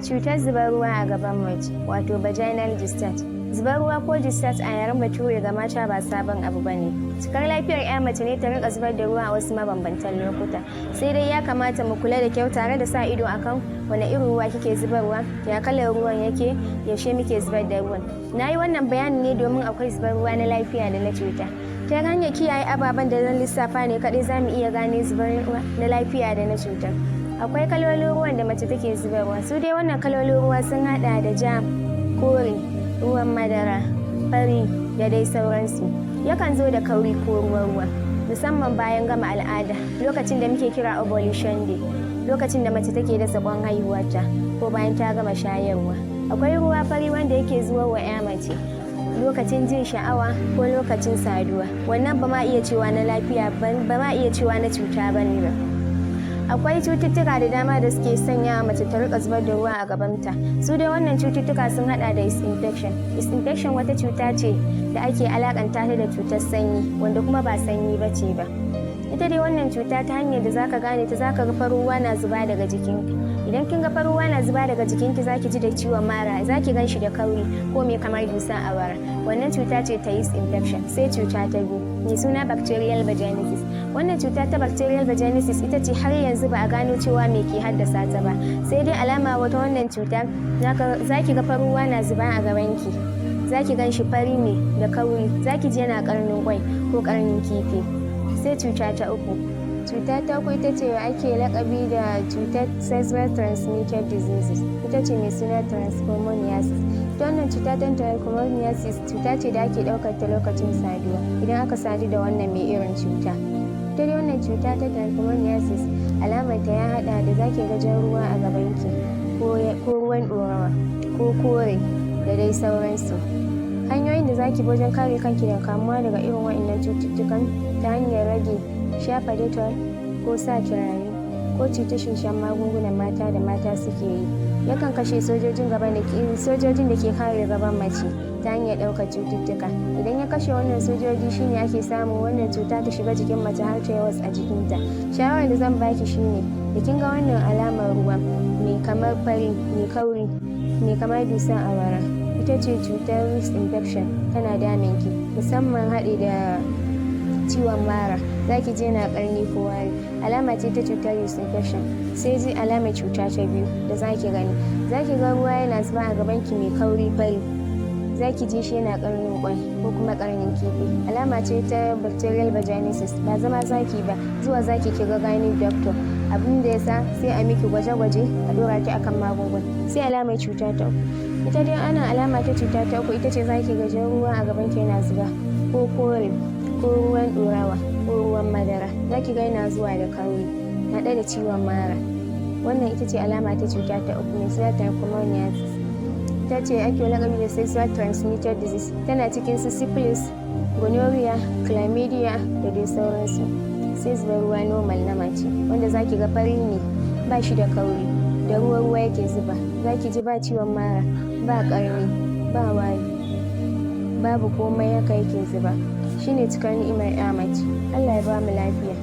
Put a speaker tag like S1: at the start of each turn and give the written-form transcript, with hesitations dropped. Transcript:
S1: Cutar zubar ruwa a gaban mace wato vaginal discharge. Zubar ruwa ko discharge a yaren bature ga mata ba sabon abu bane. Cikar lafiyar ya mace ne ta rinka zubar da ruwa a wasu mabambantan lokuta. Sai dai ya kamata mu kula da kyau tare da sa ido akan wane irin ruwa kike zubarwa, ya kalar ruwan yake, yaushe muke zubar da ruwan. Na yi wannan bayani ne domin akwai zubar ruwa na lafiya da na cuta. Ta hanyar kiyaye ababen da zan lissafa ne kaɗai za mu iya gane zubar ruwa na lafiya da na cutar. Akwai kalolin ruwan da mace take zubarwa. Su dai wannan kalolin ruwa sun haɗa da ja, kore, ruwan madara, fari da dai sauransu. Yakan zo da kauri ko ruwa musamman bayan gama al'ada, lokacin da muke kira ovulation day, lokacin da mace take dasa kwan haihuwarta ko bayan ta gama shayarwa. Akwai ruwa fari wanda yake zuwa wa ya mace lokacin jin sha'awa ko lokacin saduwa. Wannan ba ma iya cewa na lafiya ba ma iya cewa na cuta bane ba. Akwai cututtuka da dama da suke sanya mace ta rika zubar da ruwa a gabanta. Su dai wannan cututtuka sun hada da yeast infection. Yeast infection wata cuta ce da ake alakanta ta da cutar sanyi, wanda kuma ba sanyi bace ba. Ita dai wannan cuta ta hanyar da zaka gane ta, zaka ga farin ruwa na zuba daga jikinki. Idan kin ga farin ruwa na zuba daga jikinki, zaki ji da ciwon mara, zaki gan shi da kauri ko mai kamar dusan awara. Wannan cuta ce ta yeast infection. Sai cuta ta biyu mai suna bacterial vaginosis. Wannan cuta ta bacterial vaginosis ita ce har yanzu ba a gano cewa me ke haddasa ta ba. Sai dai alama wata wannan cutar zaki ga farin ruwa na zuba a gabanki. Zaki gan shi fari ne da kauri, zaki ji yana karnin kwai ko karnin kifi. Sai cuta ta uku. Cuta ta uku ita ce ake lakabi da cutar sexual transmitted diseases. Ita ce mai suna trichomoniasis. Ita wannan cuta ta trichomoniasis cuta ce da ake daukar ta lokacin saduwa idan aka sadu da wannan mai irin cuta. Ita dai wannan cuta ta trichomoniasis alamarta ya hada da zaki ga jan ruwa a gabanki ko ruwan ɗorawa ko kore da dai sauransu. Hanyoyin da zaki bi wajen kare kanki daga kamuwa daga irin waɗannan cututtukan ta hanyar rage shafa Dettol ko sa turare ko cuta-shan magungunan mata da mata suke yi. Yakan kashe sojojin da ke kare gaban mace ta hanyar ɗaukar cututtuka. Idan ya kashe wannan sojoji shine ake samun wannan cuta ta shiga jikin mace har ta yawas a jikinta. Shawarar da zan baki shine da kin ga wannan alamar ruwa mai kamar fari, mai kauri, mai kamar dusan awara, ita ce cutar yeast infection tana daminki, musamman haɗe da ciwon mara, zaki je na karni ko wari, alama ce ta cutar yeast infection. Sai ji alamar cuta ta biyu da zaki gani, zaki ga ruwa yana zuba a gabanki mai kauri fari, zaki ji shi yana karnin kwai ko kuma karnin kifi, alama ce ta bacterial vaginosis. Ba zama zaki ba, zuwa zaki ki ga gynec doctor. Abin da yasa sai a miki gwaje-gwaje a dora ki akan magunguna. Sai alamar cuta ta uku. Ita dai ana alama ta cuta ta uku ita ce zaki ga jan ruwa a gabanki yana zuba ko kore ko ruwan ɗorawa ko ruwan madara, zaki ga yana zuwa da kauri haɗe da ciwon mara. Wannan ita ce alama ta cuta ta uku mai suna trichomoniasis. Ita ce ake lakabi da sexual transmitted disease. Tana cikin su syphilis, gonorrhea, chlamydia da dai sauransu. Sai zubar ruwa normal na mace wanda zaki ga fari ne, ba shi da kauri, da ruwa yake zuba, zaki ji ba ciwon mara, ba ƙarni, ba wari, babu komai, haka yake zuba. Shine cikar ni'imar ya mace. Allah ya ba mu lafiya.